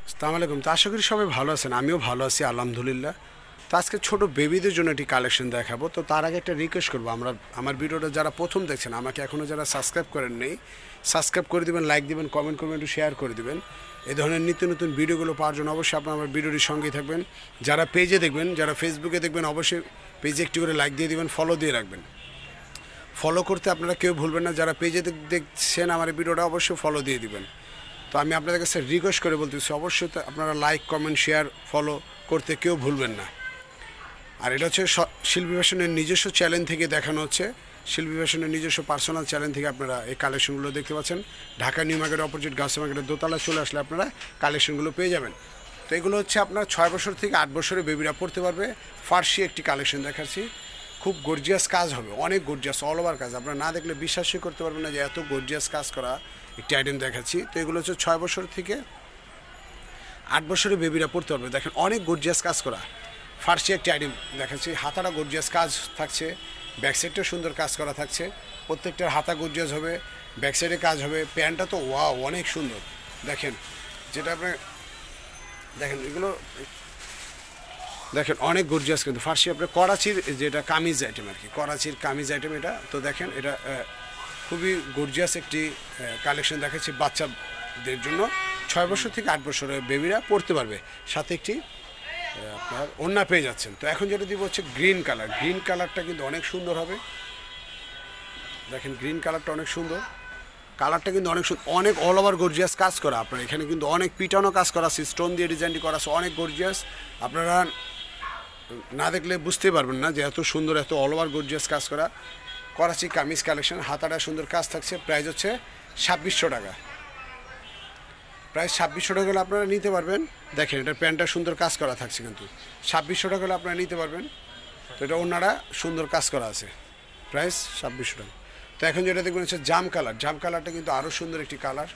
আসসালামু আলাইকুম। তো আশা করি সবাই ভালো আছেন, আমিও ভালো আছি আলহামদুলিল্লাহ। তো আজকে ছোট বেবিদের জন্য একটি কালেকশন দেখাবো। তো তার আগে একটা রিকোয়েস্ট করবো, আমার ভিডিওটা যারা প্রথম দেখছেন, আমাকে এখনও যারা সাবস্ক্রাইব করেন নেই, সাবস্ক্রাইব করে দিবেন, লাইক দিবেন, কমেন্ট করবেন, একটু শেয়ার করে দিবেন। এই ধরনের নিত্য নতুন ভিডিওগুলো পাওয়ার জন্য অবশ্যই আপনার আমার ভিডিওটির সঙ্গেই থাকবেন। যারা পেজে দেখবেন, যারা ফেসবুকে দেখবেন, অবশ্যই পেজে একটি করে লাইক দিয়ে দিবেন, ফলো দিয়ে রাখবেন। ফলো করতে আপনারা কেউ ভুলবেন না। যারা পেজে দেখছেন আমার ভিডিওটা, অবশ্যই ফলো দিয়ে দিবেন। তো আমি আপনাদের কাছে রিকোয়েস্ট করে বলতেছি, অবশ্যই আপনারা লাইক, কমেন্ট, শেয়ার, ফলো করতে কেউ ভুলবেন না। আর এটা হচ্ছে শিল্পী ফ্যাশনের নিজস্ব চ্যানেল থেকে দেখানো হচ্ছে। শিল্পী ফ্যাশনের নিজস্ব পার্সোনাল চ্যানেল থেকে আপনারা এই কালেকশনগুলো দেখতে পাচ্ছেন। ঢাকা নিউ মার্কেটের অপোজিট গার্লস মার্কেটের দোতলা চলে আসলে আপনারা কালেকশনগুলো পেয়ে যাবেন। তো এগুলো হচ্ছে আপনার 6 বছর থেকে 8 বছরের বেবিরা পড়তে পারবে। ফার্সি একটি কালেকশন দেখাচ্ছি, খুব গর্জিয়াস কাজ হবে, অনেক গর্জিয়াস, অল ওভার কাজ। আপনারা না দেখলে বিশ্বাসই করতে পারবেন না যে এত গর্জিয়াস কাজ করা একটি আইটেম দেখাচ্ছি। তো এগুলো হচ্ছে 6 বছর থেকে 8 বছরের বেবিরা পড়তে পারবে। দেখেন অনেক গর্জিয়াস কাজ করা ফার্সি একটি আইটেম দেখাচ্ছি। হাতাটা গর্জিয়াস কাজ থাকছে, ব্যাক সাইডটাও সুন্দর কাজ করা থাকছে। প্রত্যেকটার হাতা গর্জিয়াস হবে, ব্যাক সাইডে কাজ হবে। প্যান্টটা তো ওয়াও, অনেক সুন্দর। দেখেন যেটা আপনি দেখেন, এগুলো দেখেন অনেক গর্জিয়াস, কিন্তু ফার্সি আপনার করাচির যেটা কামিজ আইটেম আর কি, করাচির কামিজ আইটেম এটা। তো দেখেন এটা খুবই গর্জিয়াস একটি কালেকশন দেখাচ্ছি বাচ্চাদের জন্য। 6 বছর থেকে 8 বছরের বেবিরা পড়তে পারবে, সাথে একটি আপনার ওড়না পেয়ে যাচ্ছেন। তো এখন যেটা দিব হচ্ছে গ্রিন কালার। গ্রিন কালারটা কিন্তু অনেক সুন্দর হবে। দেখেন গ্রিন কালারটা অনেক সুন্দর, কালারটা কিন্তু অনেক সুন্দর, অনেক অল ওভার গর্জিয়াস কাজ করা। আপনার এখানে কিন্তু অনেক পিটানো কাজ করা আছে, স্টোন দিয়ে ডিজাইনটি করা আছে, অনেক গর্জিয়াস। আপনারা না দেখলে বুঝতেই পারবেন না যে এত সুন্দর, এত অল ওভার গর্জিয়াস কাজ করা করাচি কামিজ কালেকশন। হাতাটা সুন্দর কাজ থাকছে। প্রাইস হচ্ছে 2600 টাকা। প্রায় 2600 টাকা হলে আপনারা নিতে পারবেন। দেখেন এটার প্যান্টটা সুন্দর কাজ করা থাকছে, কিন্তু 2600 টাকা হলে আপনারা নিতে পারবেন। তো এটা ওনারা সুন্দর কাজ করা আছে, প্রাইস 2600 টাকা। তো এখন যেটা দেখবেন হচ্ছে জাম কালার। জাম কালারটা কিন্তু আরও সুন্দর একটি কালার।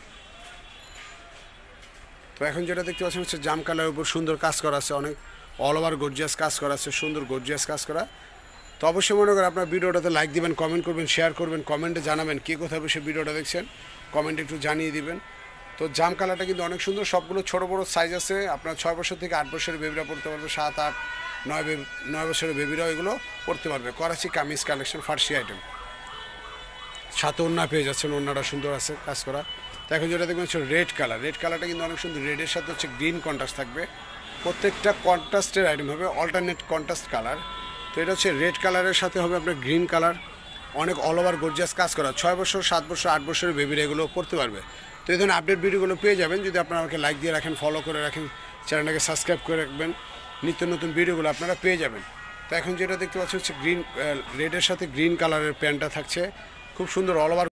তো এখন যেটা দেখতে পাচ্ছেন হচ্ছে জাম কালারের উপর সুন্দর কাজ করা আছে, অনেক অল ওভার গর্জিয়াস কাজ করা আছে, সুন্দর গর্জিয়াস কাজ করা। তো অবশ্যই মনে করেন আপনার ভিডিওটাতে লাইক দিবেন, কমেন্ট করবেন, শেয়ার করবেন, কমেন্টে জানাবেন কে কোথায় বসে ভিডিওটা দেখছেন, কমেন্টে একটু জানিয়ে দিবেন। তো জাম কালারটা কিন্তু অনেক সুন্দর। সবগুলো ছোটো বড়ো সাইজ আছে। আপনার 6 বছর থেকে 8 বছরের বেবিরা পড়তে পারবে, 7, 8, 9 বছরের বেবিরাও এগুলো পড়তে পারবে। করাচি কামিজ কালেকশন ফার্সি আইটেম, সাথে ওড়না পেয়ে যাচ্ছেন। ওড়নাটা সুন্দর আছে কাজ করা। তো এখন যেটা দেখবেন হচ্ছে রেড কালার। রেড কালারটা কিন্তু অনেক সুন্দর। রেডের সাথে হচ্ছে গ্রিন কন্ট্রাস্ট থাকবে। প্রত্যেকটা কন্ট্রাস্টের আইটেম হবে, অল্টারনেট কন্ট্রাস্ট কালার। তো এটা হচ্ছে রেড কালারের সাথে হবে আপনার গ্রিন কালার, অনেক অল ওভার গর্জিয়াস কাজ করা। 6 বছর, 7 বছর, 8 বছরের বেবিরা এগুলো পড়তে পারবে। তো এই ধরনের আপডেট ভিডিওগুলো পেয়ে যাবেন যদি আপনারা আমাকে লাইক দিয়ে রাখেন, ফলো করে রাখেন, চ্যানেলটাকে সাবস্ক্রাইব করে রাখবেন। নিত্য নতুন ভিডিওগুলো আপনারা পেয়ে যাবেন। তো এখন যেটা দেখতে পাচ্ছি হচ্ছে রেডের সাথে গ্রিন কালারের প্যান্টটা থাকছে, খুব সুন্দর অল ওভার।